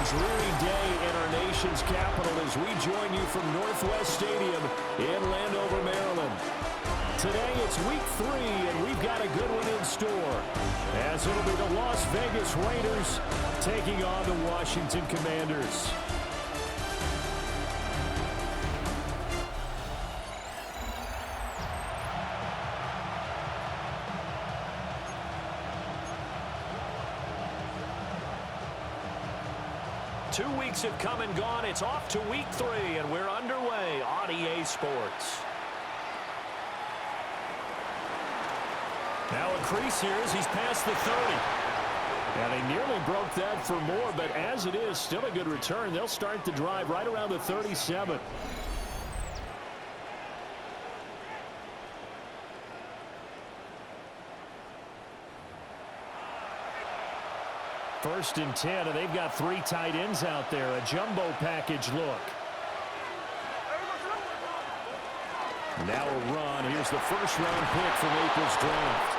dreary day in our nation's capital as we join you from Northwest Stadium in Landover, Maryland. Today it's week 3, and we've got a good one in store, as it'll be the Las Vegas Raiders taking on the Washington Commanders. Two weeks have come and gone. It's off to week 3, and we're underway on EA Sports. Now a crease here as he's past the 30. And he nearly broke that for more, but as it is, still a good return. They'll start the drive right around the 37. First and 10, and they've got 3 tight ends out there. A jumbo package look. Now a run. Here's the first-round pick from April's draft.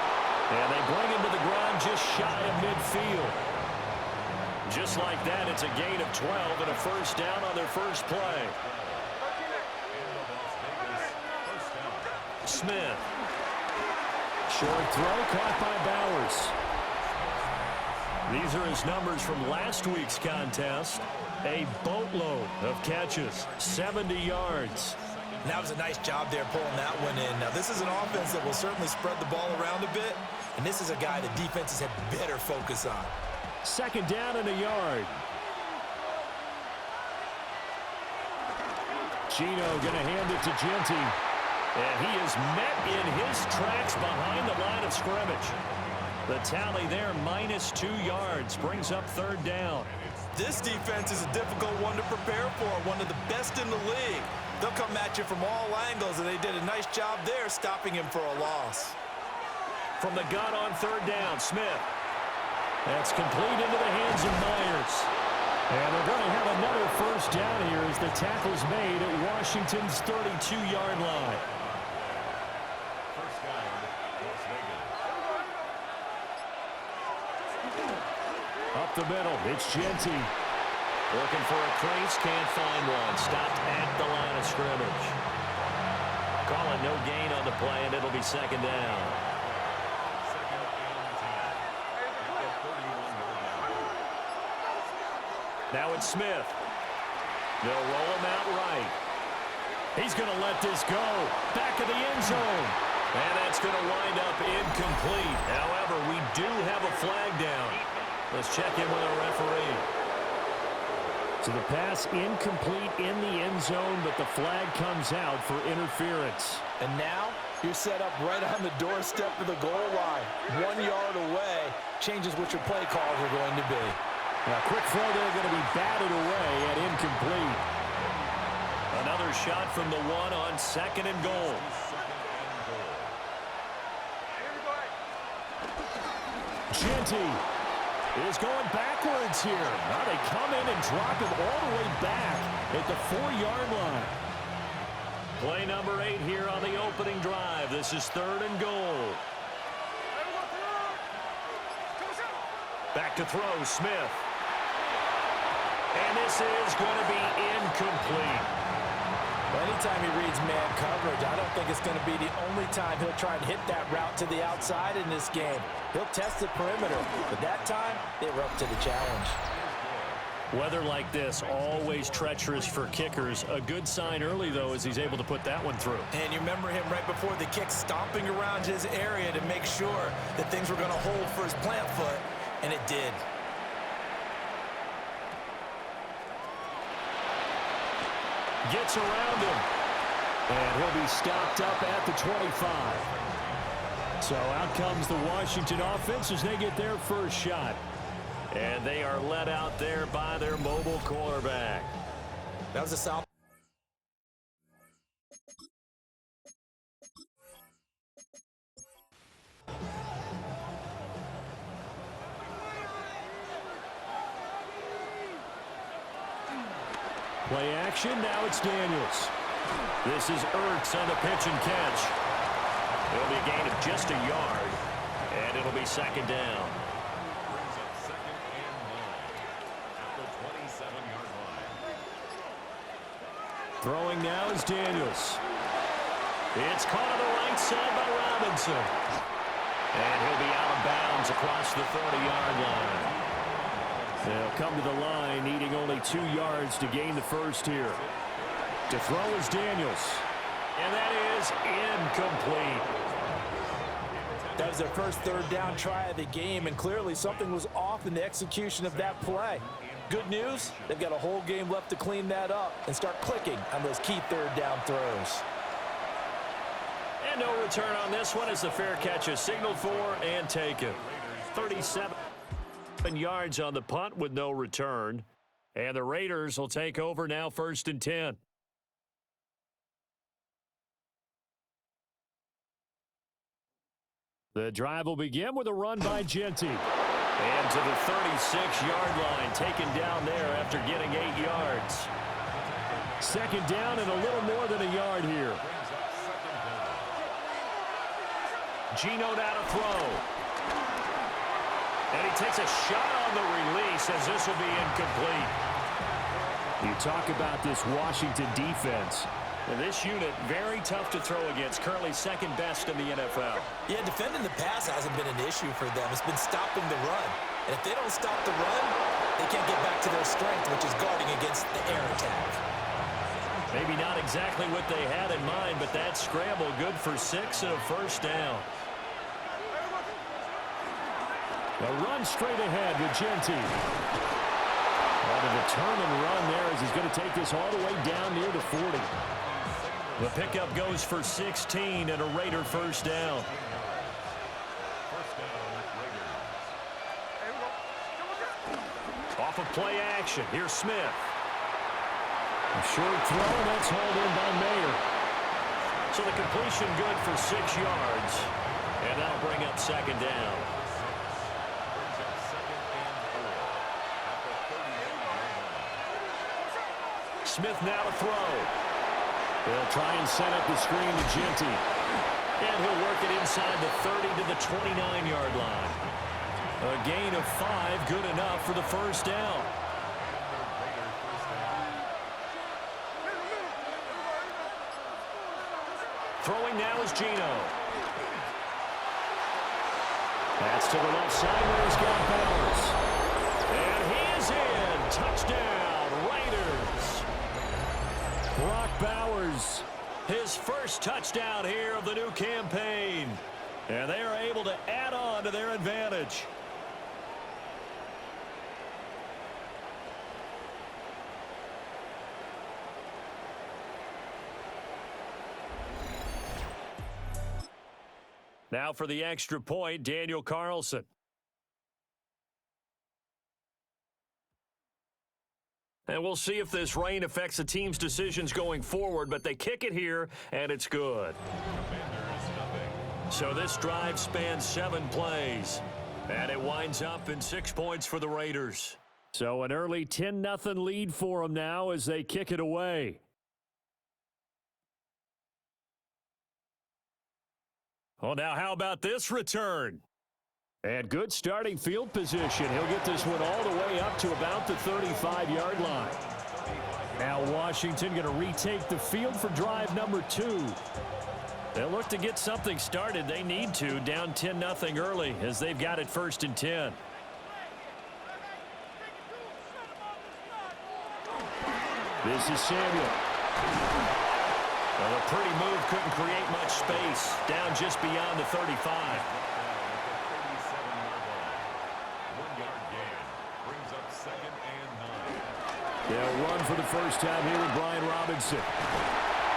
And they bring him to the ground just shy of midfield. Just like that, it's a gain of 12 and a first down on their first play. Smith. Short throw caught by Bowers. These are his numbers from last week's contest. A boatload of catches, 70 yards. And that was a nice job there pulling that one in. Now, this is an offense that will certainly spread the ball around a bit, and this is a guy that defenses have better focus on. Second down and a yard. Gino going to hand it to Genty. And he is met in his tracks behind the line of scrimmage. The tally there, -2 yards, brings up third down. This defense is a difficult one to prepare for, one of the best in the league. They'll come at you from all angles, and they did a nice job there stopping him for a loss. From the gun on third down, Smith. That's complete into the hands of Myers. And they're going to have another first down here as the tackle's made at Washington's 32-yard line. Up the middle, it's Genty. Looking for a crease, can't find one. Stopped at the line of scrimmage. Calling no gain on the play, and it'll be second down. Now it's Smith. They'll roll him out right. He's going to let this go. Back of the end zone. And that's going to wind up incomplete. However, we do have a flag down. Let's check in with our referee. So the pass incomplete in the end zone, but the flag comes out for interference. And now you're set up right on the doorstep of the goal line. 1 yard away changes what your play calls are going to be. Now, quick throw there going to be batted away at incomplete. Another shot from the 1 on second and goal. Genty is going backwards here. Now they come in and drop him all the way back at the 4-yard line. Play number 8 here on the opening drive. This is third and goal. Back to throw, Smith. And this is going to be incomplete. Anytime he reads man coverage, I don't think it's going to be the only time he'll try and hit that route to the outside in this game. He'll test the perimeter, but that time, they were up to the challenge. Weather like this, always treacherous for kickers. A good sign early, though, as he's able to put that one through. And you remember him right before the kick stomping around his area to make sure that things were going to hold for his plant foot, and it did. Gets around him. And he'll be stopped up at the 25. So out comes the Washington offense as they get their first shot. And they are led out there by their mobile quarterback. That was a solid. Play action, now it's Daniels. This is Ertz on the pitch and catch. It'll be a gain of just a yard, and it'll be second down. Throwing now is Daniels. It's caught on the right side by Robinson. And he'll be out of bounds across the 30-yard line. They'll come to the line, needing only 2 yards to gain the first here. To throw is Daniels. And that is incomplete. That was their first third down try of the game, and clearly something was off in the execution of that play. Good news, they've got a whole game left to clean that up and start clicking on those key third down throws. And no return on this one as the fair catch is signaled for and taken. 37 yards on the punt with no return. And the Raiders will take over now, 1st and 10. The drive will begin with a run by Genty. And to the 36-yard line, taken down there after getting 8 yards. 2nd down and a little more than a yard here. Geno now to throw. And he takes a shot on the release as this will be incomplete. You talk about this Washington defense. And this unit, very tough to throw against, currently 2nd best in the NFL. Yeah, defending the pass hasn't been an issue for them. It's been stopping the run. And if they don't stop the run, they can't get back to their strength, which is guarding against the air attack. Maybe not exactly what they had in mind, but that scramble good for 6 and a 1st down. A run straight ahead with Genty. On a determined run there as he's going to take this all the way down near the 40. The pickup goes for 16 and a Raider 1st down. Off of play action. Here's Smith. A short throw, and that's hauled in by Mayer. So the completion good for 6 yards. And that'll bring up 2nd down. Smith now to throw. They'll try and set up the screen to Genty. And he'll work it inside the 30 to the 29-yard line. A gain of 5, good enough for the 1st down. Throwing now is Geno. That's to the left side where he's got Bowers. And he is in. Touchdown, Raiders. Brock Bowers, his first touchdown here of the new campaign. And they are able to add on to their advantage. Now for the extra point, Daniel Carlson. And we'll see if this rain affects the team's decisions going forward, but they kick it here, and it's good. So this drive spans 7 plays, and it winds up in 6 points for the Raiders. So an early 10-0 lead for them now as they kick it away. Oh, now how about this return? And good starting field position. He'll get this one all the way up to about the 35-yard line. Now Washington going to retake the field for drive number 2. They'll look to get something started. They need to, down 10-0 early as they've got it 1st and 10. This is Samuel. Well, a pretty move couldn't create much space. Down just beyond the 35. They'll run for the first time here with Brian Robinson.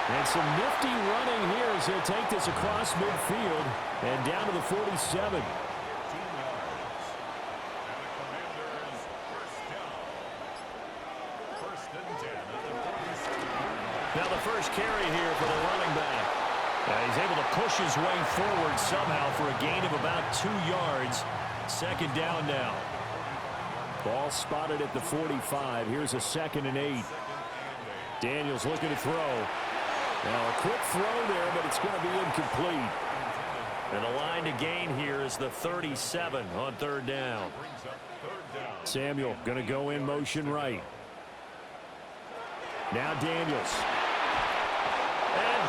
And some nifty running here as he'll take this across midfield and down to the 47. Now the first carry here for the running back. He's able to push his way forward somehow for a gain of about 2 yards. 2nd down now. Ball spotted at the 45. Here's a 2nd and 8. Daniels looking to throw. Now a quick throw there, but it's going to be incomplete. And the line to gain here is the 37 on 3rd down. Samuel going to go in motion right. Now Daniels.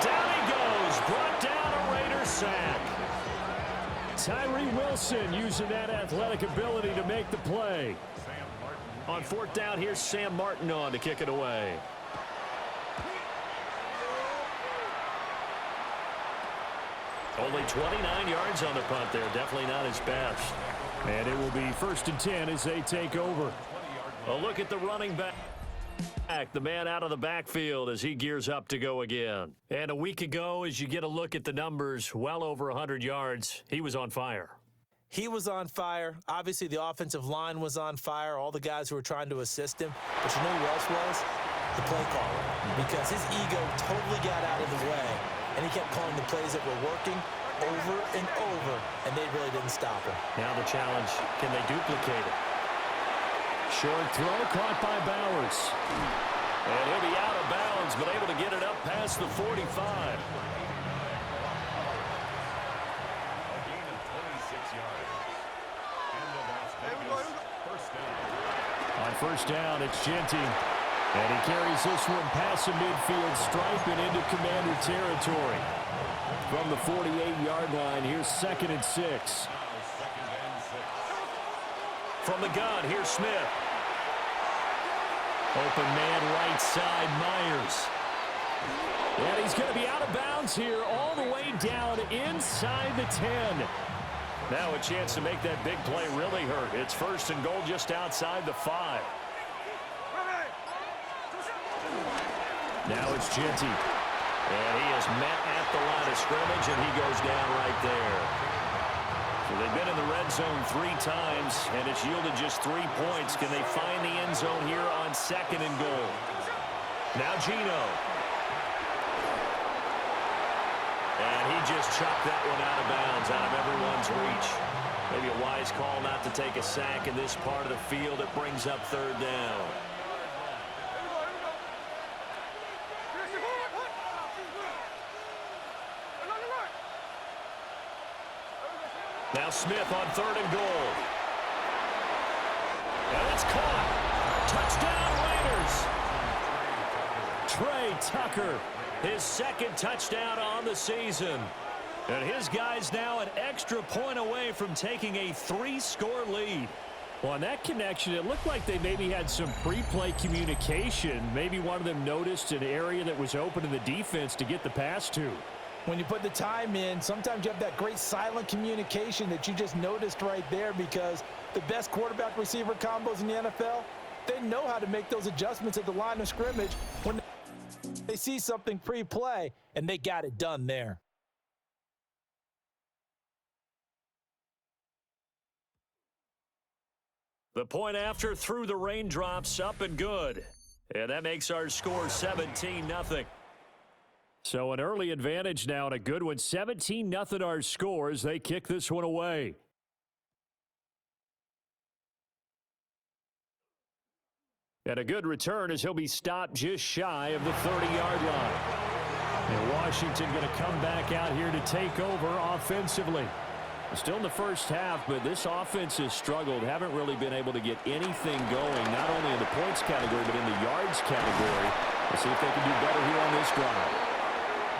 down he goes. Brought down a Raider sack. Tyree Wilson using that athletic ability to make the play. On fourth down, here's Sam Martin on to kick it away. Only 29 yards on the punt there. Definitely not his best. And it will be 1st and 10 as they take over. A look at the running back. The man out of the backfield as he gears up to go again. And a week ago, as you get a look at the numbers, well over 100 yards, he was on fire. He was on fire. Obviously, the offensive line was on fire, all the guys who were trying to assist him. But you know who else was? The play caller. Because his ego totally got out of the way, and he kept calling the plays that were working over and over, and they really didn't stop him. Now the challenge, can they duplicate it? Short throw caught by Bowers. And he'll be out of bounds, but able to get it up past the 45. On first down, it's Genty. And he carries this one past the midfield stripe and into Commander territory. From the 48-yard line, here's 2nd and 6. From the gun, here's Smith. Open man right side, Myers. And he's going to be out of bounds here all the way down inside the 10. Now a chance to make that big play really hurt. It's 1st and goal just outside the 5. Now it's Genty. And he is met at the line of scrimmage, and he goes down right there. So they've been in the red zone 3 times, and it's yielded just 3 points. Can they find the end zone here on 2nd and goal? Now Gino. And he just chucked that one out of bounds, out of everyone's reach. Maybe a wise call not to take a sack in this part of the field. It brings up 3rd down. Now Smith on 3rd and goal. And it's caught. Touchdown Raiders. Trey Tucker, his 2nd touchdown on the season. And his guys now an extra point away from taking a 3-score lead. Well, on that connection, it looked like they maybe had some pre-play communication. Maybe one of them noticed an area that was open in the defense to get the pass to. When you put the time in, sometimes you have that great silent communication that you just noticed right there, because the best quarterback-receiver combos in the NFL, they know how to make those adjustments at the line of scrimmage when they see something pre-play, and they got it done there. The point after through the raindrops, up and good. And that makes our score 17-0. So an early advantage now and a good one. 17-0 our score as they kick this one away. And a good return as he'll be stopped just shy of the 30-yard line. And Washington going to come back out here to take over offensively. Still in the first half, but this offense has struggled. Haven't really been able to get anything going, not only in the points category, but in the yards category. Let's see if they can do better here on this drive.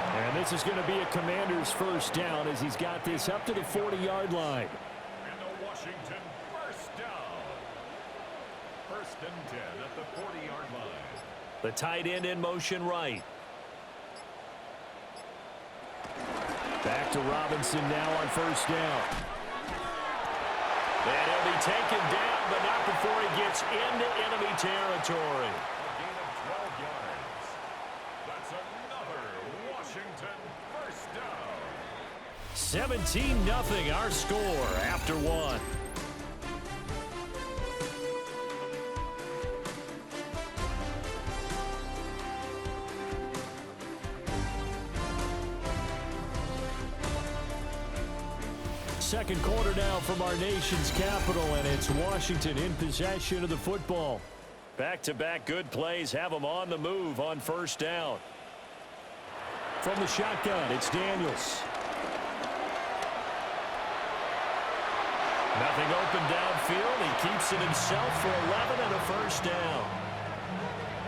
And this is going to be a Commander's first down as he's got this up to the 40-yard line. And the Washington first down. 1st and 10 at the 40-yard line. The tight end in motion right. Back to Robinson now on first down. And he'll be taken down, but not before he gets into enemy territory. A gain of 12 yards. That's another Washington first down. 17-0 our score after 1. Second quarter now from our nation's capital, and it's Washington in possession of the football. Back-to-back good plays have them on the move on first down. From the shotgun, it's Daniels. Nothing open downfield. He keeps it himself for 11 and a first down.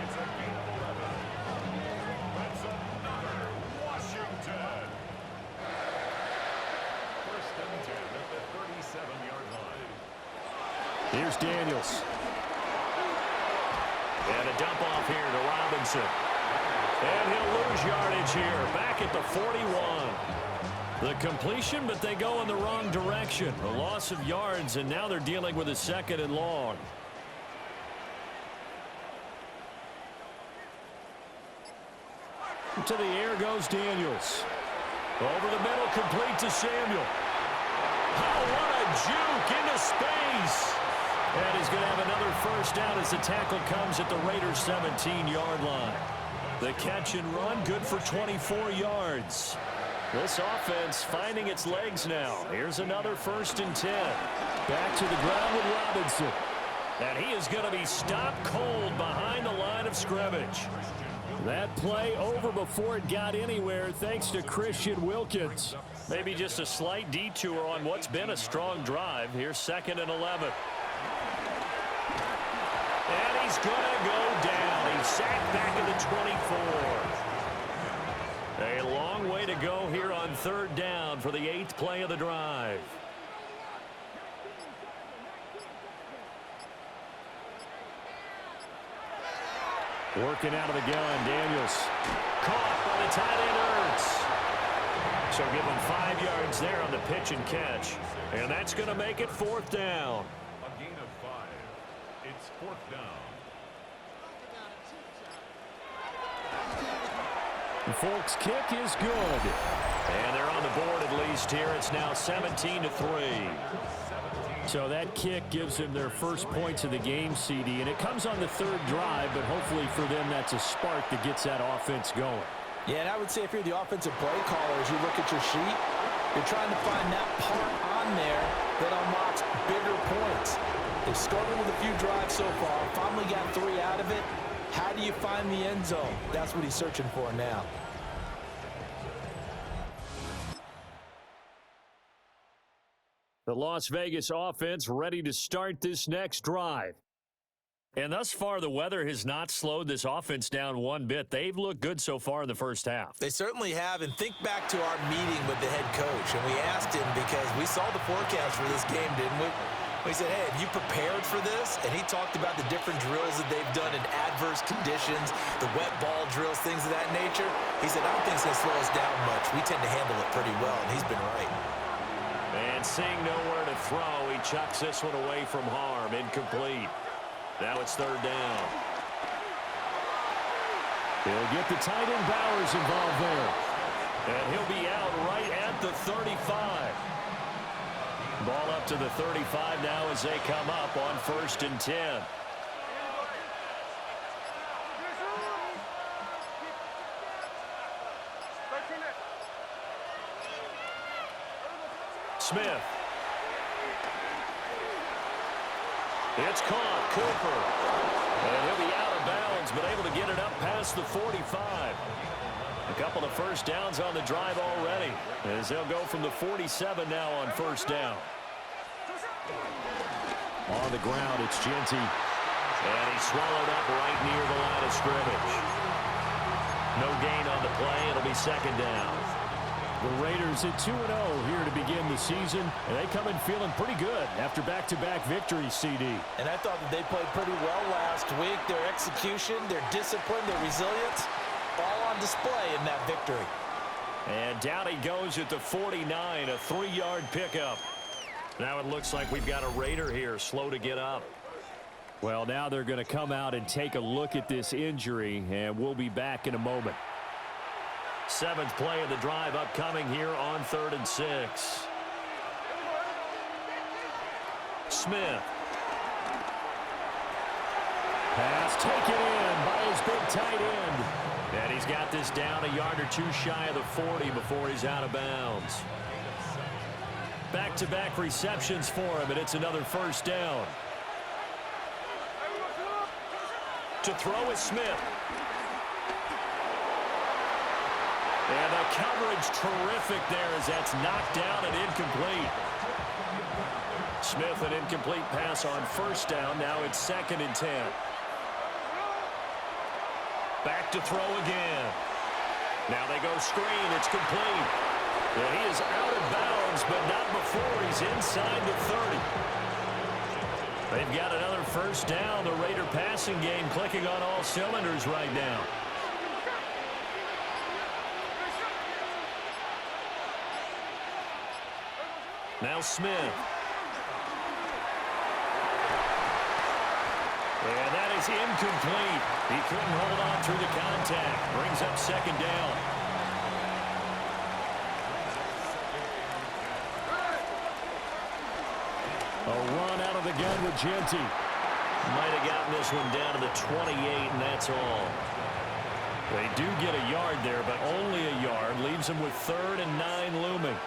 It's a gain of 11. That's another Here's Daniels. And a dump off here to Robinson. And he'll lose yardage here, back at the 41. The completion, but they go in the wrong direction. A loss of yards, and now they're dealing with a 2nd and long. To the air goes Daniels. Over the middle, complete to Samuel. Oh, what a juke into space. And he's going to have another first down as the tackle comes at the Raiders' 17-yard line. The catch and run, good for 24 yards. This offense finding its legs now. Here's another 1st and 10. Back to the ground with Robinson. And he is going to be stopped cold behind the line of scrimmage. That play over before it got anywhere thanks to Christian Wilkins. Maybe just a slight detour on what's been a strong drive. Here's 2nd and 11. And he's going to go down. He's sacked back at the 24. A long way to go here on 3rd down for the 8th play of the drive. Working out of the gun, Daniels. Caught by the tight end, Ertz. So give him 5 yards there on the pitch and catch. And that's going to make it 4th down. A gain of 5. It's 4th down. The Folks' kick is good. And they're on the board at least here. It's now 17-3. So that kick gives them their first points of the game, CD, and it comes on the 3rd drive, but hopefully for them that's a spark that gets that offense going. Yeah, and I would say if you're the offensive play caller, as you look at your sheet, you're trying to find that part on there that unlocks bigger points. They've struggled with a few drives so far, finally got 3 out of it. How do you find the end zone? That's what he's searching for now. The Las Vegas offense ready to start this next drive. And thus far, the weather has not slowed this offense down one bit. They've looked good so far in the first half. They certainly have. And think back to our meeting with the head coach. And we asked him because we saw the forecast for this game, didn't we? We said, hey, have you prepared for this? And he talked about the different drills that they've done in adverse conditions, the wet ball drills, things of that nature. He said, I don't think it's going to slow us down much. We tend to handle it pretty well, and he's been right. And seeing nowhere to throw, he chucks this one away from harm. Incomplete. Now it's 3rd down. He'll get the tight end Bowers involved there. And he'll be out right at the 35. Ball up to the 35 now as they come up on 1st and 10. Smith. It's caught. Cooper. And he'll be out of bounds, but able to get it up past the 45. A couple of first downs on the drive already, as they'll go from the 47 now on 1st down. On the ground, it's Genty. And he's swallowed up right near the line of scrimmage. No gain on the play. It'll be 2nd down. The Raiders at 2-0 here to begin the season, and they come in feeling pretty good after back-to-back victories, CD. And I thought that they played pretty well last week. Their execution, their discipline, their resilience, all on display in that victory. And down he goes at the 49, a 3-yard pickup. Now it looks like we've got a Raider here, slow to get up. Well, now they're going to come out and take a look at this injury, and we'll be back in a moment. 7th play of the drive upcoming here on 3rd and 6. Smith. Pass taken in by his big tight end. And he's got this down a yard or two shy of the 40 before he's out of bounds. Back-to-back receptions for him, and it's another 1st down. To throw is Smith. And the coverage terrific there as that's knocked down and incomplete. Smith, an incomplete pass on 1st down. Now it's 2nd and 10. Back to throw again. Now they go screen. It's complete. And he is out of bounds, but not before he's inside the 30. They've got another first down. The Raider passing game clicking on all cylinders right now. Now Smith. And that is incomplete. He couldn't hold on through the contact. Brings up second down. A run out of the gun with Genty. Might have gotten this one down to the 28, and that's all. They do get a yard there, but only a yard. Leaves them with 3rd and 9 looming.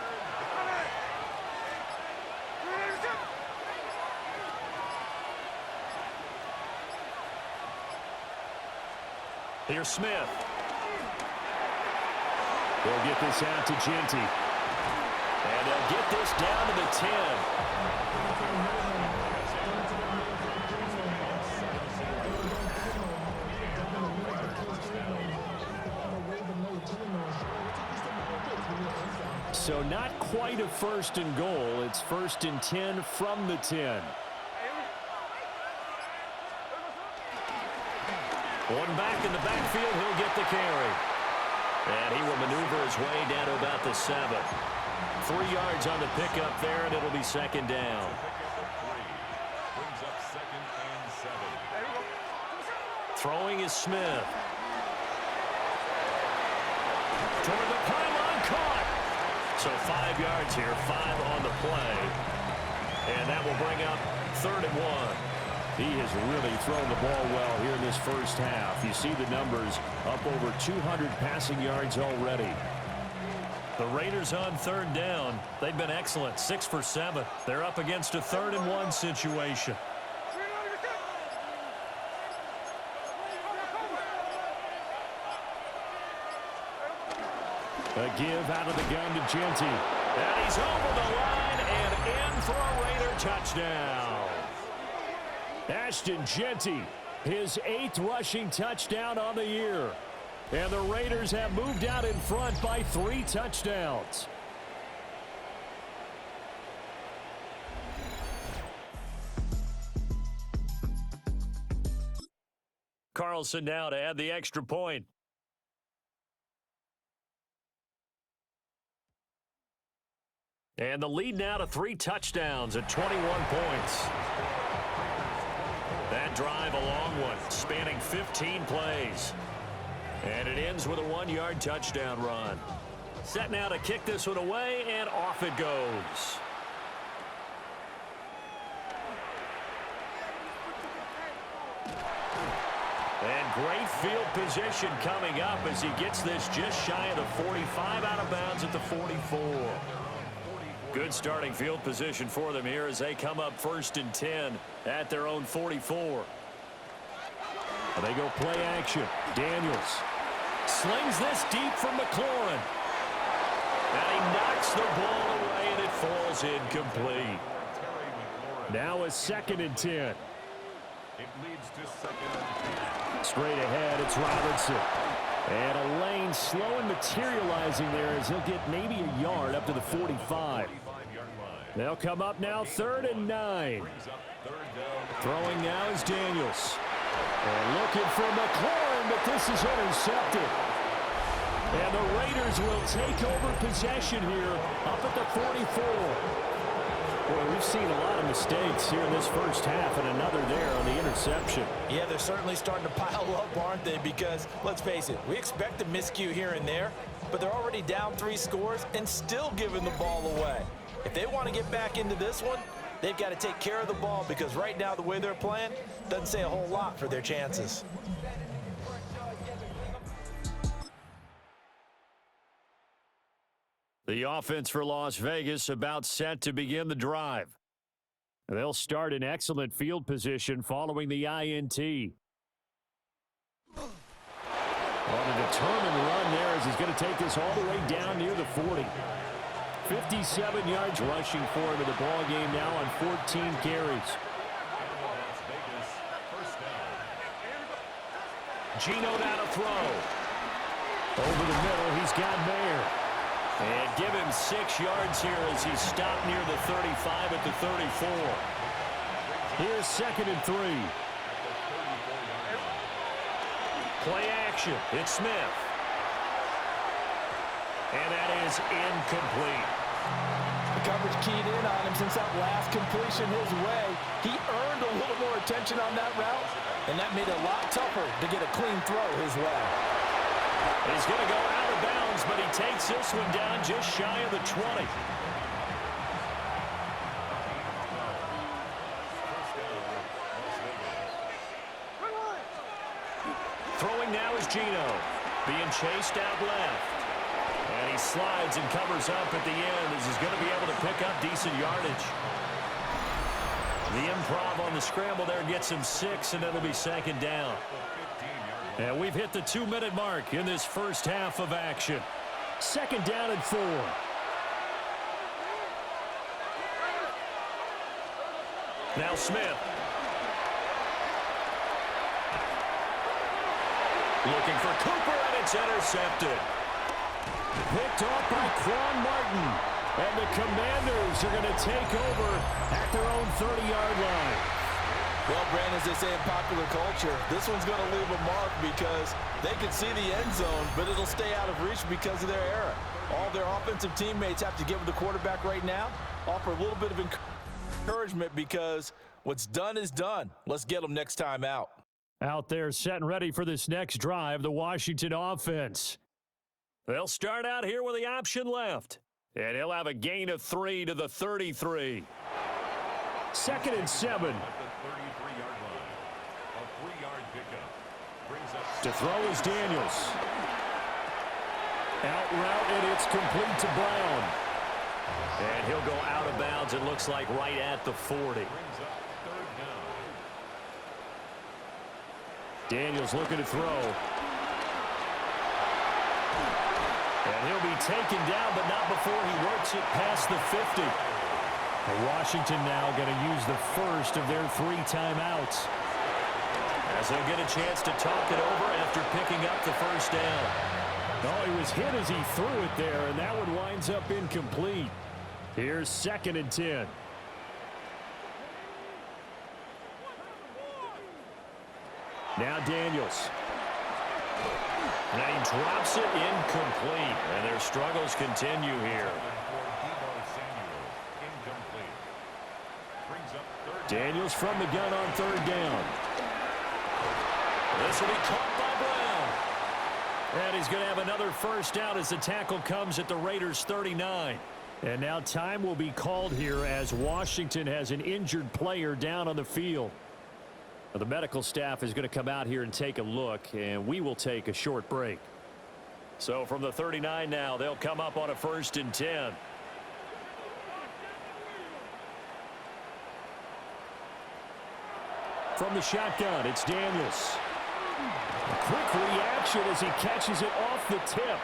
Here's Smith. They'll get this out to Genty. And they'll get this down to the 10. So not quite a 1st and goal. It's 1st and 10 from the 10. One back in the backfield, he'll get the carry. And he will maneuver his way down to about the 7. 3 yards on the pickup there, and it'll be second down. Brings up 2nd and 7. Throwing is Smith. Toward the pylon, caught. So 5 yards here, 5 on the play. And that will bring up 3rd and 1. He has really thrown the ball well here in this first half. You see the numbers, up over 200 passing yards already. The Raiders on 3rd down. They've been excellent, 6 for 7. They're up against a 3rd and 1 situation. A give out of the gun to Genty. And he's over the line and in for a Raider touchdown. Ashton Genty, his 8th rushing touchdown on the year. And the Raiders have moved out in front by 3 touchdowns. Carlson now to add the extra point. And the lead now to 3 touchdowns at 21 points. That drive a long one, spanning 15 plays. And it ends with a 1-yard touchdown run. Set now to kick this one away, and off it goes. And great field position coming up as he gets this just shy of the 45, out of bounds at the 44. Good starting field position for them here as they come up 1st and 10 at their own 44. And they go play action. Daniels slings this deep from McLaurin. And he knocks the ball away, and it falls incomplete. Now a 2nd and 10. It leads to 2nd and 10. Straight ahead, it's Robinson. And a lane slow and materializing there as he'll get maybe a yard up to the 45. They'll come up now 3rd and 9. Throwing now is Daniels. And looking for McLaurin, but this is intercepted. And the Raiders will take over possession here up at the 44. Boy, we've seen a lot of mistakes here in this first half, and another there on the interception. Yeah, they're certainly starting to pile up, aren't they? Because, let's face it, we expect a miscue here and there, but they're already down 3 scores and still giving the ball away. If they want to get back into this one, they've got to take care of the ball, because right now the way they're playing doesn't say a whole lot for their chances. The offense for Las Vegas about set to begin the drive. They'll start in excellent field position following the INT. On a determined run there as he's going to take this all the way down near the 40. 57 yards rushing for him in the ball game now on 14 carries. Gino down to throw. Over the middle, he's got Mayer. And give him 6 yards here as he's stopped near the 35 at the 34. Here's 2nd and 3. Play action. It's Smith. And that is incomplete. The coverage keyed in on him since that last completion his way. He earned a little more attention on that route, and that made it a lot tougher to get a clean throw his way. He's going to go out of bounds, but he takes this one down just shy of the 20. Throwing now is Gino, being chased out left. And he slides and covers up at the end as he's going to be able to pick up decent yardage. The improv on the scramble there gets him 6, and it'll be 2nd down. And we've hit the 2-minute mark in this first half of action. 2nd down and 4. Now Smith. Looking for Cooper, and it's intercepted. Picked off by Quan Martin. And the Commanders are going to take over at their own 30-yard line. Well, Brandon, as they say in popular culture, this one's going to leave a mark because they can see the end zone, but it'll stay out of reach because of their error. All their offensive teammates have to give the quarterback right now, offer a little bit of encouragement because what's done is done. Let's get them next time out. Out there set and ready for this next drive, the Washington offense. They'll start out here with the option left. And he'll have a gain of 3 to the 33. 2nd and 7. To throw is Daniels. Out route, and it's complete to Brown. And he'll go out of bounds, it looks like, right at the 40. Daniels looking to throw. And he'll be taken down, but not before he works it past the 50. And Washington now going to use the first of their 3 timeouts, as they'll get a chance to talk it over after picking up the first down. Oh, he was hit as he threw it there, and that one winds up incomplete. Here's 2nd and 10. Now Daniels. Now he drops it incomplete, and their struggles continue here. Daniels from the gun on 3rd down. This will be caught by Brown. And he's going to have another first down as the tackle comes at the Raiders' 39. And now time will be called here as Washington has an injured player down on the field. Now, the medical staff is going to come out here and take a look, and we will take a short break. So from the 39 now, they'll come up on a 1st and 10. From the shotgun, it's Daniels. A quick reaction as he catches it off the tip.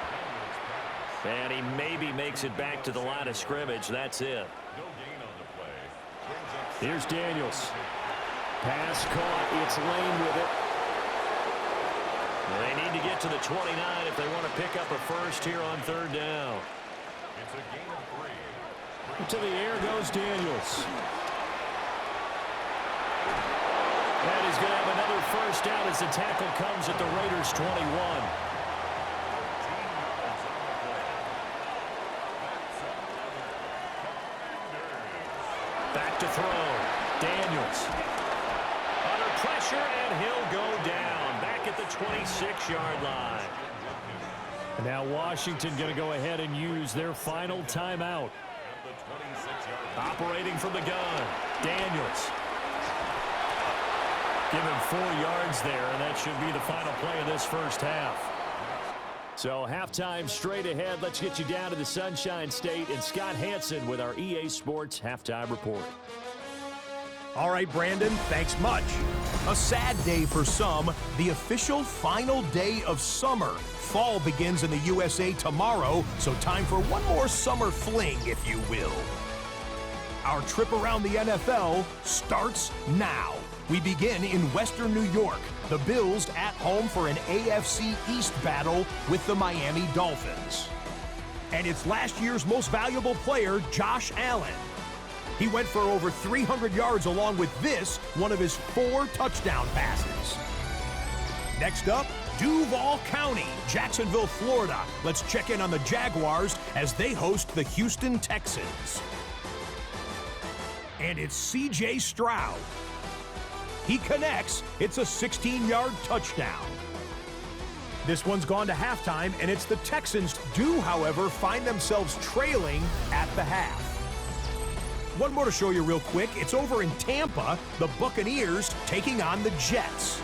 And he maybe makes it back to the line of scrimmage. That's it. Here's Daniels. Pass caught. It's Lane with it. They need to get to the 29 if they want to pick up a first here on 3rd down. It's a gain of 3. To the air goes Daniels. And he's going to have another first down as the tackle comes at the Raiders' 21. Back to throw. Daniels. Under pressure, and he'll go down. Back at the 26-yard line. And now Washington going to go ahead and use their final timeout. Operating from the gun. Daniels. Give him 4 yards there, and that should be the final play of this first half. So halftime straight ahead. Let's get you down to the Sunshine State and Scott Hansen with our EA Sports Halftime Report. All right, Brandon, thanks much. A sad day for some, the official final day of summer. Fall begins in the USA tomorrow, so time for one more summer fling, if you will. Our trip around the NFL starts now. We begin in Western New York. The Bills at home for an AFC East battle with the Miami Dolphins. And it's last year's most valuable player, Josh Allen. He went for over 300 yards along with this, one of his 4 touchdown passes. Next up, Duval County, Jacksonville, Florida. Let's check in on the Jaguars as they host the Houston Texans. And it's C.J. Stroud. He connects. It's a 16-yard touchdown. This one's gone to halftime, and it's the Texans do, however, find themselves trailing at the half. One more to show you real quick. It's over in Tampa, the Buccaneers taking on the Jets.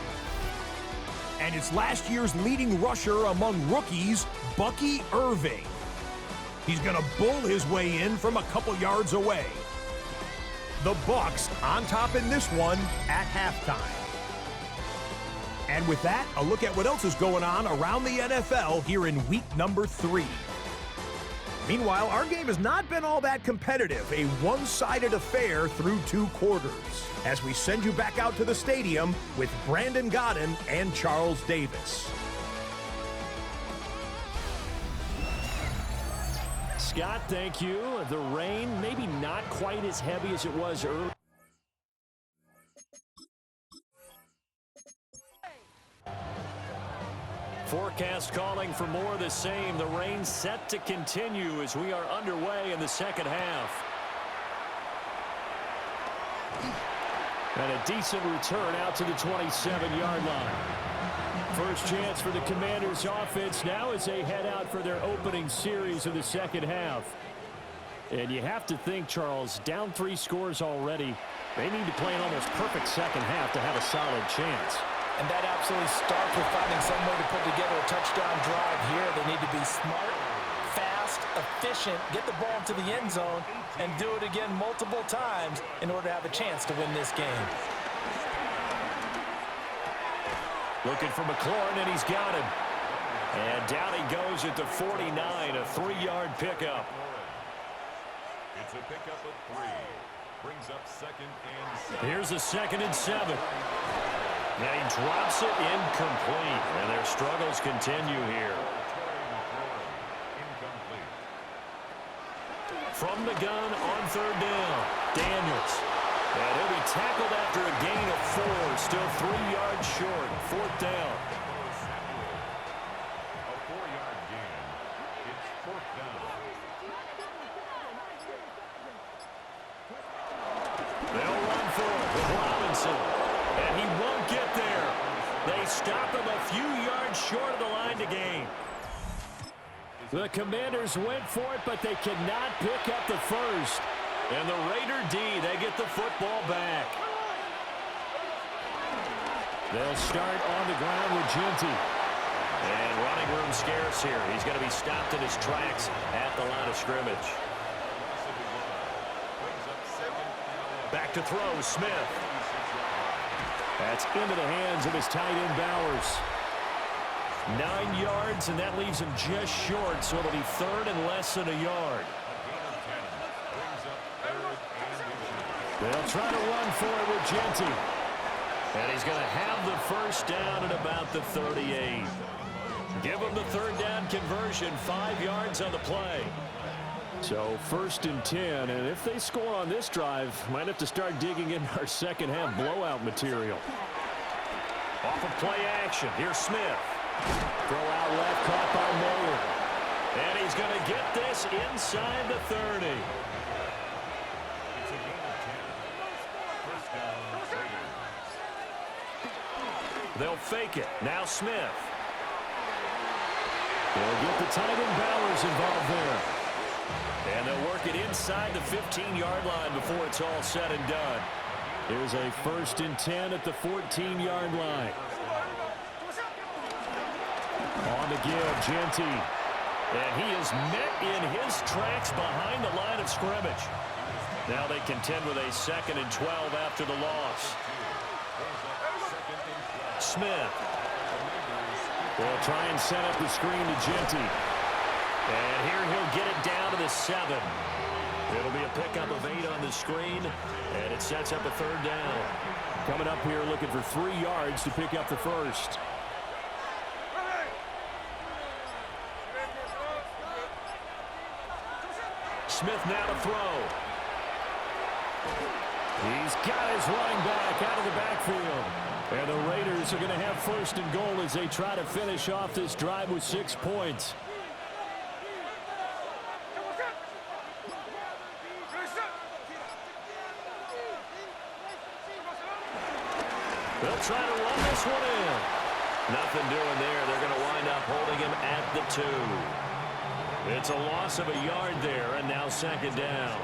And it's last year's leading rusher among rookies, Bucky Irving. He's going to bull his way in from a couple yards away. The Bucs on top in this one at halftime. And with that, a look at what else is going on around the NFL here in week number 3. Meanwhile, our game has not been all that competitive, a one-sided affair through 2 quarters. As we send you back out to the stadium with Brandon Godden and Charles Davis. Scott, thank you. The rain, maybe not quite as heavy as it was earlier. Forecast calling for more of the same. The rain set to continue as we are underway in the second half. And a decent return out to the 27-yard line. First chance for the Commanders' offense now as they head out for their opening series of the second half. And you have to think, Charles, down 3 scores already. They need to play an almost perfect second half to have a solid chance. And that absolutely starts with finding some way to put together a touchdown drive here. They need to be smart, fast, efficient, get the ball into the end zone, and do it again multiple times in order to have a chance to win this game. Looking for McLaurin, and he's got him. And down he goes at the 49, a 3-yard pickup. It's a pickup of 3. Brings up 2nd and 7. Here's a 2nd and 7. And he drops it incomplete. And their struggles continue here. From the gun on 3rd down, Daniels. And he'll be tackled after a gain of 4. Still 3 yards short. 4th down. A 4-yard gain. It's 4th down. They'll run for it with Robinson. And he won't get there. They stop him a few yards short of the line to gain. The Commanders went for it, but they cannot pick up the first. And the Raider D, they get the football back. They'll start on the ground with Genty. And running room scarce here. He's going to be stopped in his tracks at the line of scrimmage. Back to throw, Smith. That's into the hands of his tight end, Bowers. 9 yards, and that leaves him just short, so it'll be 3rd and less than a yard. They'll try to run for it with Genty. And he's going to have the first down at about the 38. Give him the 3rd down conversion, 5 yards on the play. So 1st and 10, and if they score on this drive, might have to start digging in our second half blowout material. Off of play action, here's Smith. Throw out left, caught by Miller. And he's going to get this inside the 30. It's a gain of 10. First down, Raiders. They'll fake it. Now Smith. They'll get the tight end Bowers involved there. And they'll work it inside the 15-yard line before it's all said and done. Here's a 1st and 10 at the 14-yard line. On the give, Genty. And he is met in his tracks behind the line of scrimmage. Now they contend with a 2nd and 12 after the loss. Smith. They'll try and set up the screen to Genty. And here he'll get it down to the 7. It'll be a pickup of 8 on the screen, and it sets up a 3rd down. Coming up here looking for 3 yards to pick up the first. Smith now to throw. He's got his running back out of the backfield. And the Raiders are going to have first and goal as they try to finish off this drive with 6 points. They'll try to run this one in. Nothing doing there. They're going to wind up holding him at the 2. It's a loss of a yard there, and now second down.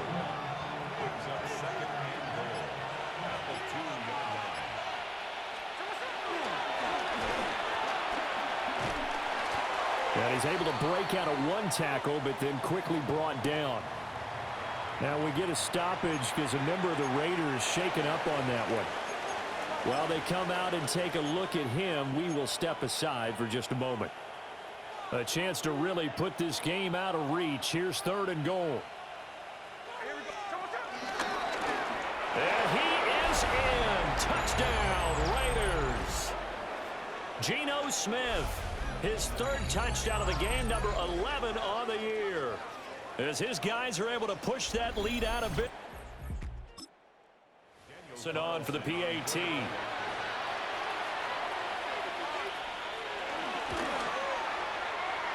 And he's able to break out of one tackle, but then quickly brought down. Now we get a stoppage because a member of the Raiders shaken up on that one. While they come out and take a look at him, we will step aside for just a moment. A chance to really put this game out of reach. Here's third and goal. And he is in. Touchdown, Raiders. Geno Smith, his third touchdown of the game, number 11 on the year. As his guys are able to push that lead out a bit. Sit on for the PAT.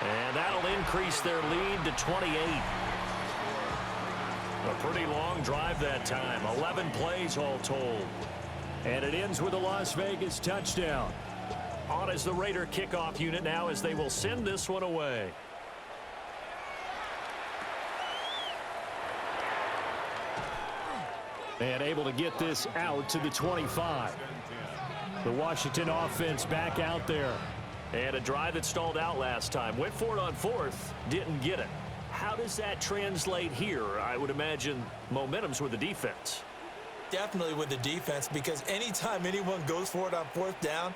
And that'll increase their lead to 28. A pretty long drive that time. 11 plays all told. And it ends with a Las Vegas touchdown. On as the Raider kickoff unit now as they will send this one away. And able to get this out to the 25. The Washington offense back out there. And a drive that stalled out last time. Went for it on fourth, didn't get it. How does that translate here? I would imagine momentum's with the defense. Definitely with the defense, because anytime anyone goes for it on fourth down,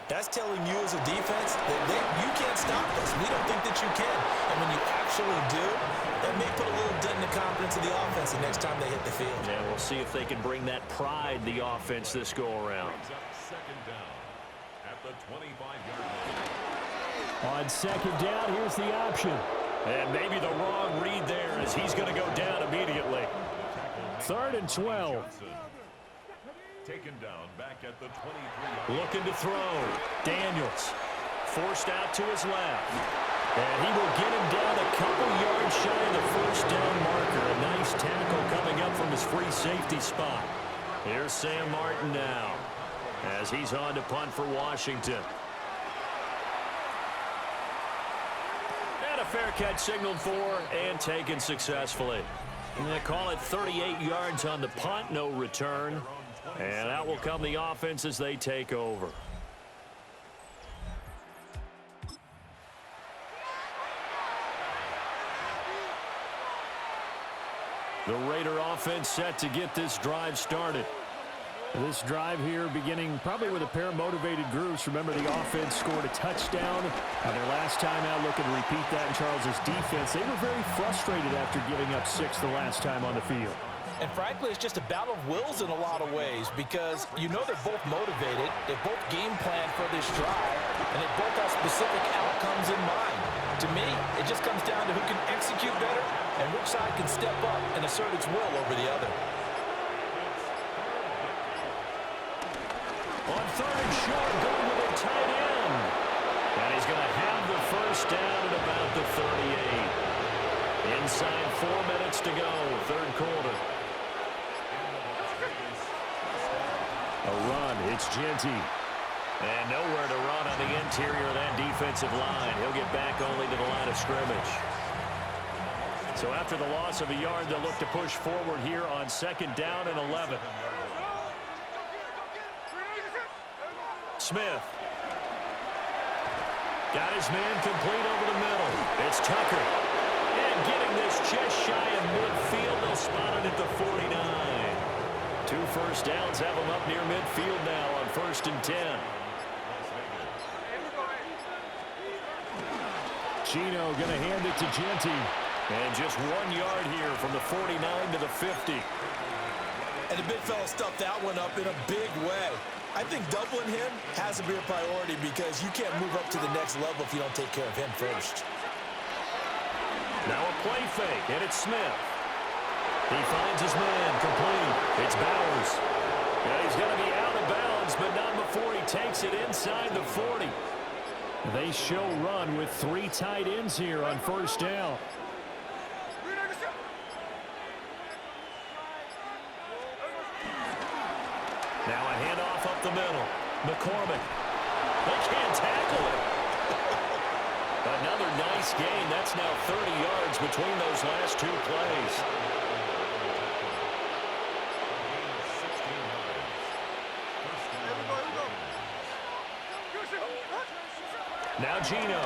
that's telling you as a defense that you can't stop us. We don't think that you can. And when you actually do, that may put a little dent in the confidence of the offense the next time they hit the field. And we'll see if they can bring that pride, the offense, this go-around. Second down at the 25-yard line. On second down, here's the option. And maybe the wrong read there as he's going to go down immediately. Third and 12. Taken down back at the 23. Looking to throw. Daniels forced out to his left. And he will get him down a couple yards shy of the first down marker. A nice tackle coming up from his free safety spot. Here's Sam Martin now as he's on to punt for Washington. And a fair catch signaled for and taken successfully. And they call it 38 yards on the punt, no return. And out will come the offense as they take over. The Raider offense set to get this drive started. This drive here beginning probably with a pair of motivated groups. Remember, the offense scored a touchdown. And their last time out, looking to repeat that in Charles's defense. They were very frustrated after giving up 6 the last time on the field. And frankly, it's just a battle of wills in a lot of ways, because you know they're both motivated, they both game plan for this drive, and they both have specific outcomes in mind. To me, it just comes down to who can execute better and which side can step up and assert its will over the other. On third and short, going with a tight end. And he's going to have the first down at about the 38. Inside 4 minutes to go, third quarter. A run, it's Genty. And nowhere to run on the interior of that defensive line. He'll get back only to the line of scrimmage. So after the loss of a yard, they'll look to push forward here on second down and 11. Smith. Got his man complete over the middle. It's Tucker. And getting this just shy of midfield. They'll spot it at the 49. 2 first downs have them up near midfield now on 1st and 10. Geno going to hand it to Genty. And just 1 yard here from the 49 to the 50. And the big fella stuffed that one up in a big way. I think doubling him has to be a priority, because you can't move up to the next level if you don't take care of him first. Now a play fake, and it's Smith. He finds his man, complete. It's Bowers. Yeah, he's going to be out of bounds, but not before he takes it inside the 40. They show run with 3 tight ends here on first down. Now a handoff up the middle. McCormick. They can't tackle it. Another nice gain. That's now 30 yards between those last 2 plays. Now Gino.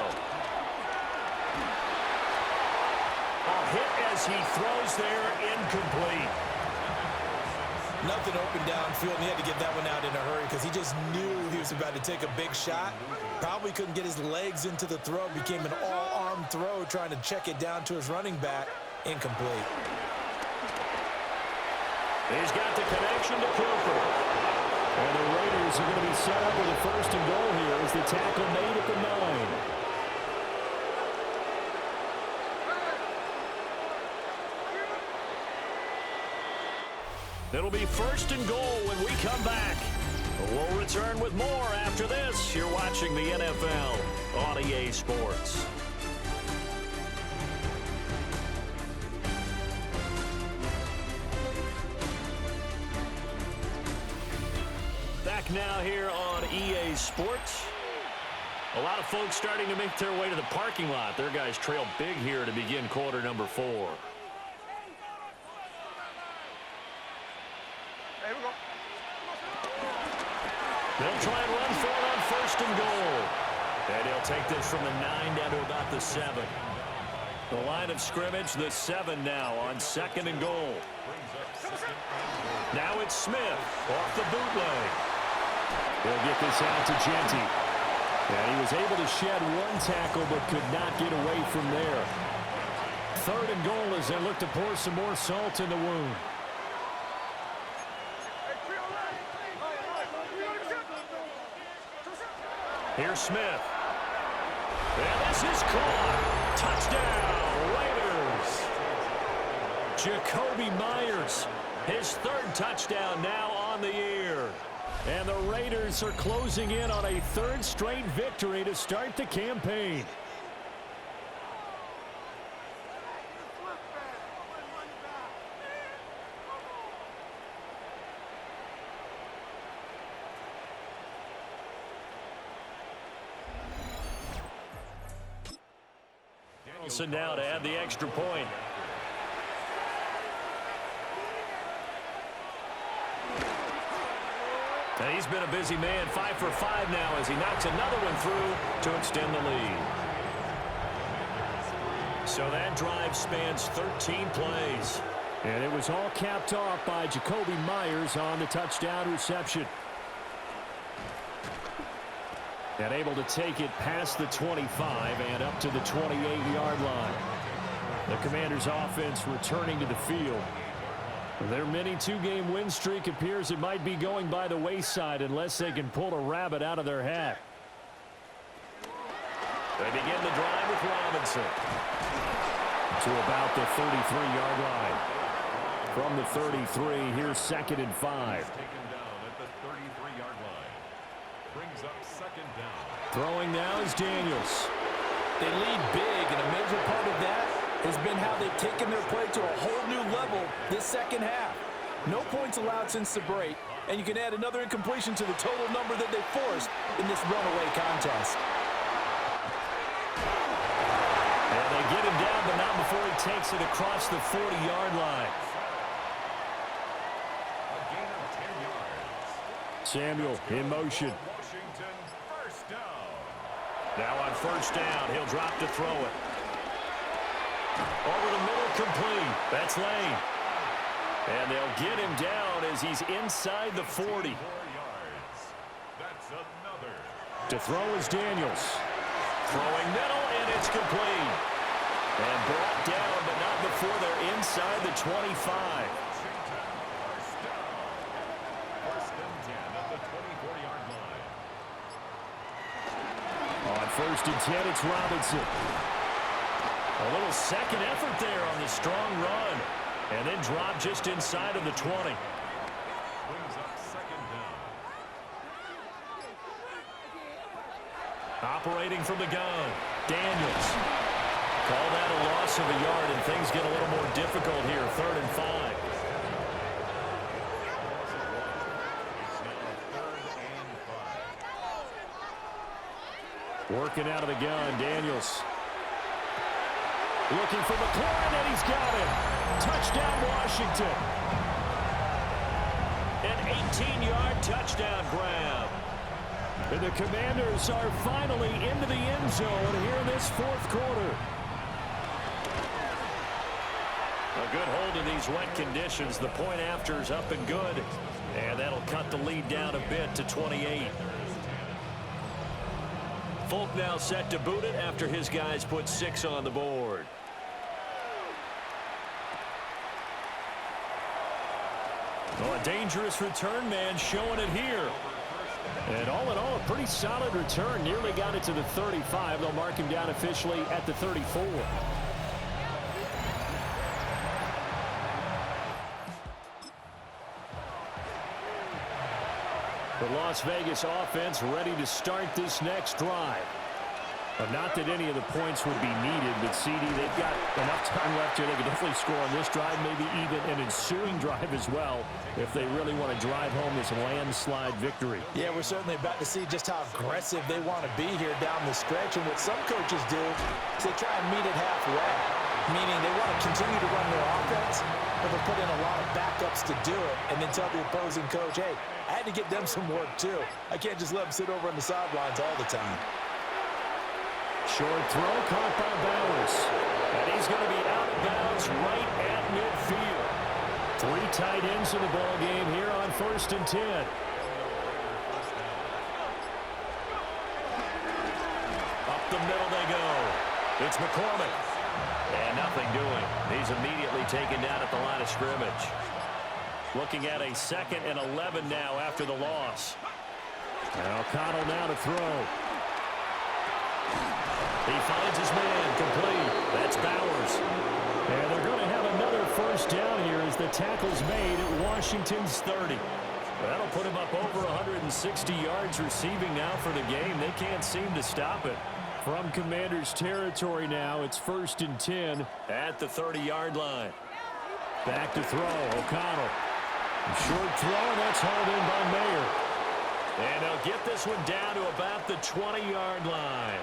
A hit as he throws there, incomplete. Nothing open downfield, and he had to get that one out in a hurry because he just knew he was about to take a big shot. Probably couldn't get his legs into the throw. Became an all-arm throw trying to check it down to his running back. Incomplete. He's got the connection to Cooper. And the Raiders are going to be set up with a first and goal here as the tackle made at the 9. It'll be first and goal when we come back. We'll return with more after this. You're watching the NFL on EA Sports. Back now here on EA Sports. A lot of folks starting to make their way to the parking lot. Their guys trail big here to begin quarter number 4. They'll try and run for it on first and goal. And he'll take this from the 9 down to about the 7. The line of scrimmage, the 7 now on second and goal. Now it's Smith off the bootleg. He'll get this out to Genty. And he was able to shed 1 tackle but could not get away from there. Third and goal as they look to pour some more salt in the wound. Here's Smith. And this is caught. Touchdown, Raiders. Jacoby Myers, his 3rd touchdown now on the year. And the Raiders are closing in on a 3rd straight victory to start the campaign. Now to add the extra point. And he's been a busy man, 5 for 5 now as he knocks another one through to extend the lead. So that drive spans 13 plays. And it was all capped off by Jacoby Myers on the touchdown reception. And able to take it past the 25 and up to the 28-yard line. The Commanders' offense returning to the field. Their mini 2-game win streak appears it might be going by the wayside unless they can pull a rabbit out of their hat. They begin the drive with Robinson. To about the 33-yard line. From the 33, here's 2nd and 5. Throwing now is Daniels. They lead big, and a major part of that has been how they've taken their play to a whole new level this second half. No points allowed since the break, and you can add another incompletion to the total number that they forced in this runaway contest. And they get him down, but not before he takes it across the 40-yard line. Samuel in motion. Now on first down, he'll drop to throw it. Over the middle, complete. That's Lane. And they'll get him down as he's inside the 40. To throw is Daniels. Throwing middle, and it's complete. And brought down, but not before they're inside the 25. On first and 10, it's Robinson. A little second effort there on the strong run. And then drop just inside of the 20. Brings up second down. Operating from the gun, Daniels. Call that a loss of a yard, and things get a little more difficult here. 3rd and 5. It's now 3rd and 5. Working out of the gun, Daniels. Looking for McLaurin, and he's got him. Touchdown, Washington. An 18-yard touchdown grab. And the Commanders are finally into the end zone here in this 4th quarter. A good hold in these wet conditions. The point after is up and good. And that'll cut the lead down a bit to 28. Folk now set to boot it after his guys put 6 on the board. Well, a dangerous return man showing it here. And all in all, a pretty solid return. Nearly got it to the 35. They'll mark him down officially at the 34. The Las Vegas offense ready to start this next drive. But not that any of the points would be needed, but CD, they've got enough time left here. They could definitely score on this drive, maybe even an ensuing drive as well, if they really want to drive home this landslide victory. Yeah, we're certainly about to see just how aggressive they want to be here down the stretch. And what some coaches do is they try and meet it halfway, meaning they want to continue to run their offense, but they'll put in a lot of backups to do it, and then tell the opposing coach, hey, I had to get them some work too. I can't just let them sit over on the sidelines all the time. Short throw caught by Bowers. And he's going to be out of bounds right at midfield. 3 tight ends in the ball game here on 1st and 10. Up the middle they go. It's McCormick. And nothing doing. He's immediately taken down at the line of scrimmage. Looking at a 2nd and 11 now after the loss. And O'Connell now to throw. He finds his man complete. That's Bowers. And they're going to have another 1st down here as the tackle's made at Washington's 30. That'll put him up over 160 yards receiving now for the game. They can't seem to stop it. From Commanders territory now, it's 1st and 10 at the 30-yard line. Back to throw, O'Connell. Short throw, and that's hauled in by Mayer. And they'll get this one down to about the 20-yard line.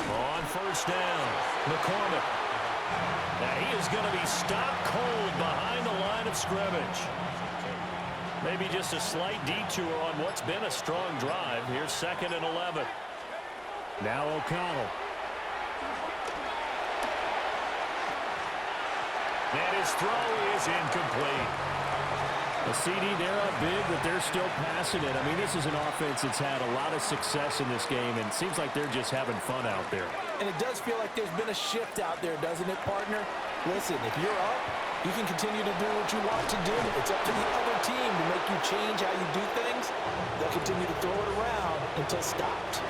On 1st down, McCormick. Now he is going to be stopped cold behind the line of scrimmage. Maybe just a slight detour on what's been a strong drive. Here's 2nd and 11. Now O'Connell. And his throw is incomplete. The CD, they're up big, but they're still passing it. I mean, this is an offense that's had a lot of success in this game, and it seems like they're just having fun out there. And it does feel like there's been a shift out there, doesn't it, partner? Listen, if you're up, you can continue to do what you want to do. It's up to the other team to make you change how you do things. They'll continue to throw it around until stopped.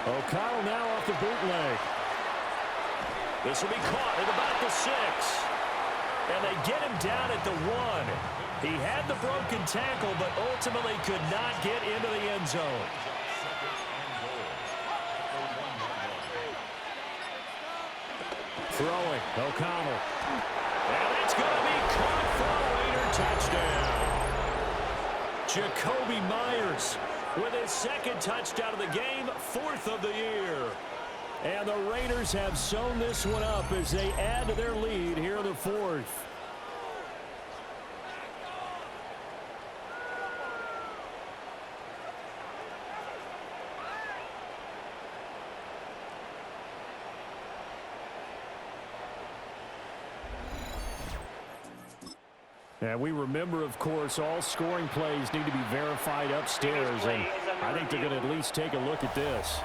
O'Connell now off the bootleg. This will be caught at about the 6. And they get him down at the 1. He had the broken tackle, but ultimately could not get into the end zone. Throwing, O'Connell. And it's going to be caught for a Raider touchdown. Jacoby Myers with his 2nd touchdown of the game, 4th of the year. And the Raiders have sewn this one up as they add to their lead here in the 4th. And we remember, of course, all scoring plays need to be verified upstairs, and I think they're going to at least take a look at this.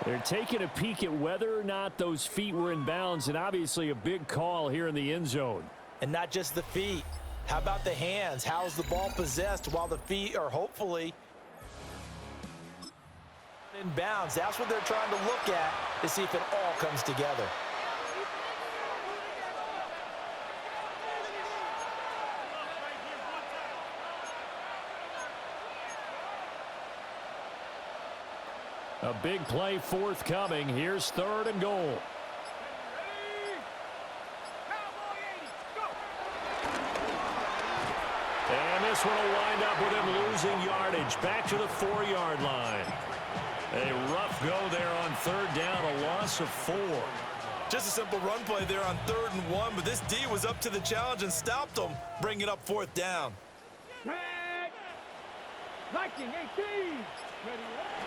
They're taking a peek at whether or not those feet were in bounds, and obviously a big call here in the end zone. And not just the feet. How about the hands? How's the ball possessed while the feet are hopefully in bounds? That's what they're trying to look at to see if it all comes together. A big play forthcoming. Here's 3rd and goal. And this one will wind up with him losing yardage. Back to the 4-yard line. A rough go there on 3rd down, a loss of 4. Just a simple run play there on 3rd and 1, but this D was up to the challenge and stopped them, bringing up 4th down.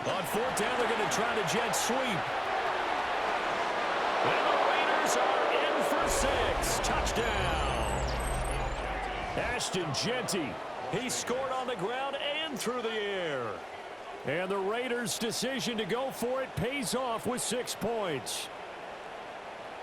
On 4th down, they're going to try to jet sweep. And the Raiders are in for 6. Touchdown. Ashton Jeanty. He scored on the ground and through the air. And the Raiders' decision to go for it pays off with 6 points.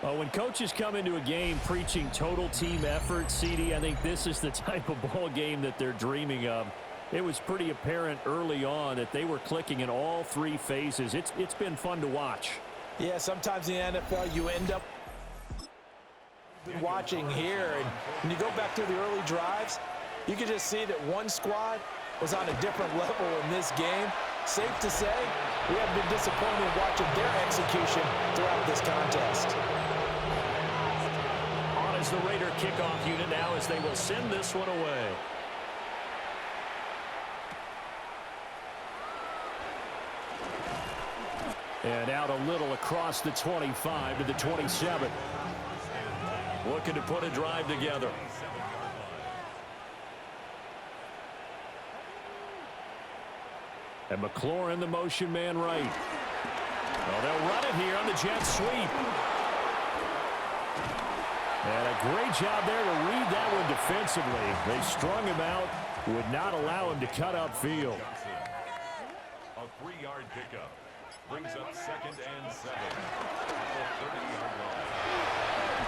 When coaches come into a game preaching total team effort, CD, I think this is the type of ball game that they're dreaming of. It was pretty apparent early on that they were clicking in all 3 phases. It's been fun to watch. Yeah, sometimes in the NFL you end up watching here, and when you go back to the early drives, you can just see that one squad was on a different level in this game. Safe to say, we have been disappointed watching their execution throughout this contest. On is the Raider kickoff unit now as they will send this one away. And out a little across the 25 to the 27. Looking to put a drive together. And McLaurin, the motion man right. Well, they'll run it here on the jet sweep. And a great job there to read that one defensively. They strung him out, would not allow him to cut upfield. A 3-yard pickup brings up 2nd and 7.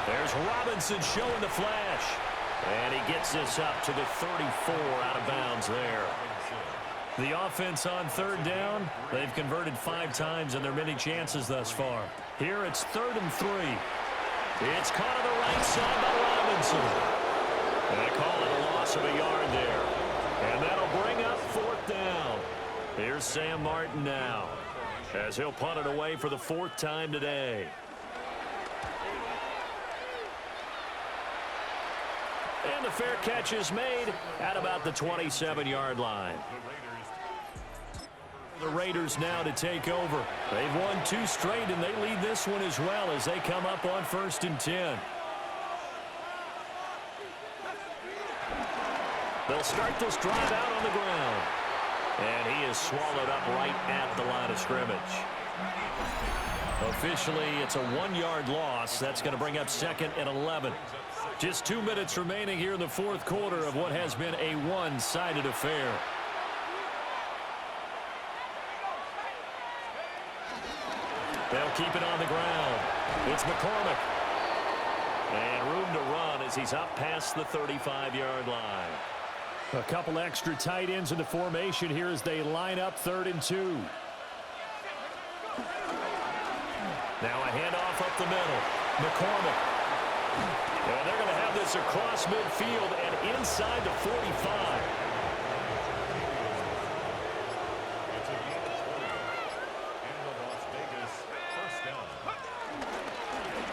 There's Robinson showing the flash. And he gets this up to the 34 out of bounds there. The offense on 3rd down, they've converted 5 times in their many chances thus far. Here it's 3rd and 3. It's caught on the right side by Robinson. And they call it a loss of a yard there. And that'll bring up 4th down. Here's Sam Martin now, as he'll punt it away for the 4th time today. And the fair catch is made at about the 27-yard line. The Raiders now to take over. They've won 2 straight, and they lead this one as well as they come up on 1st and 10. They'll start this drive out on the ground. And he is swallowed up right at the line of scrimmage. Officially, it's a 1-yard loss. That's going to bring up 2nd and 11. Just 2 minutes remaining here in the 4th quarter of what has been a one-sided affair. They'll keep it on the ground. It's McCormick. And room to run as he's up past the 35-yard line. A couple extra tight ends in the formation here as they line up 3rd and 2. Now a handoff up the middle. McCormick. And they're going to have this across midfield and inside the 45.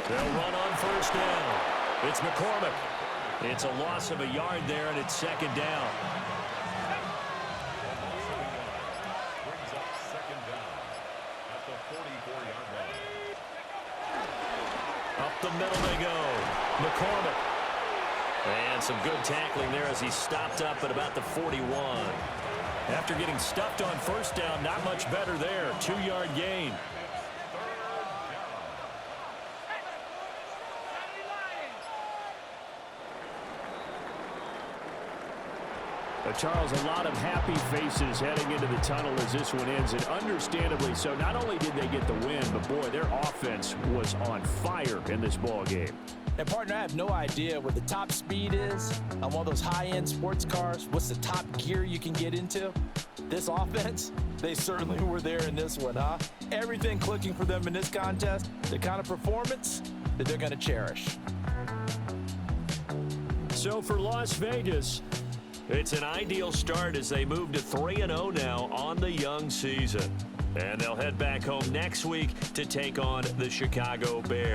They'll run on 1st down. It's McCormick. It's a loss of a yard there, and it's 2nd down. Brings up 2nd down at the 44-yard line. Up the middle they go. McCormick. And some good tackling there as he stopped up at about the 41. After getting stuffed on 1st down, not much better there. 2-yard gain. Charles, a lot of happy faces heading into the tunnel as this one ends, and understandably so. Not only did they get the win, but boy, their offense was on fire in this ball game. And, partner, I have no idea what the top speed is on one of those high-end sports cars. What's the top gear you can get into? This offense, they certainly were there in this one, huh? Everything clicking for them in this contest, the kind of performance that they're going to cherish. So for Las Vegas, it's an ideal start as they move to 3-0 now on the young season. And they'll head back home next week to take on the Chicago Bears.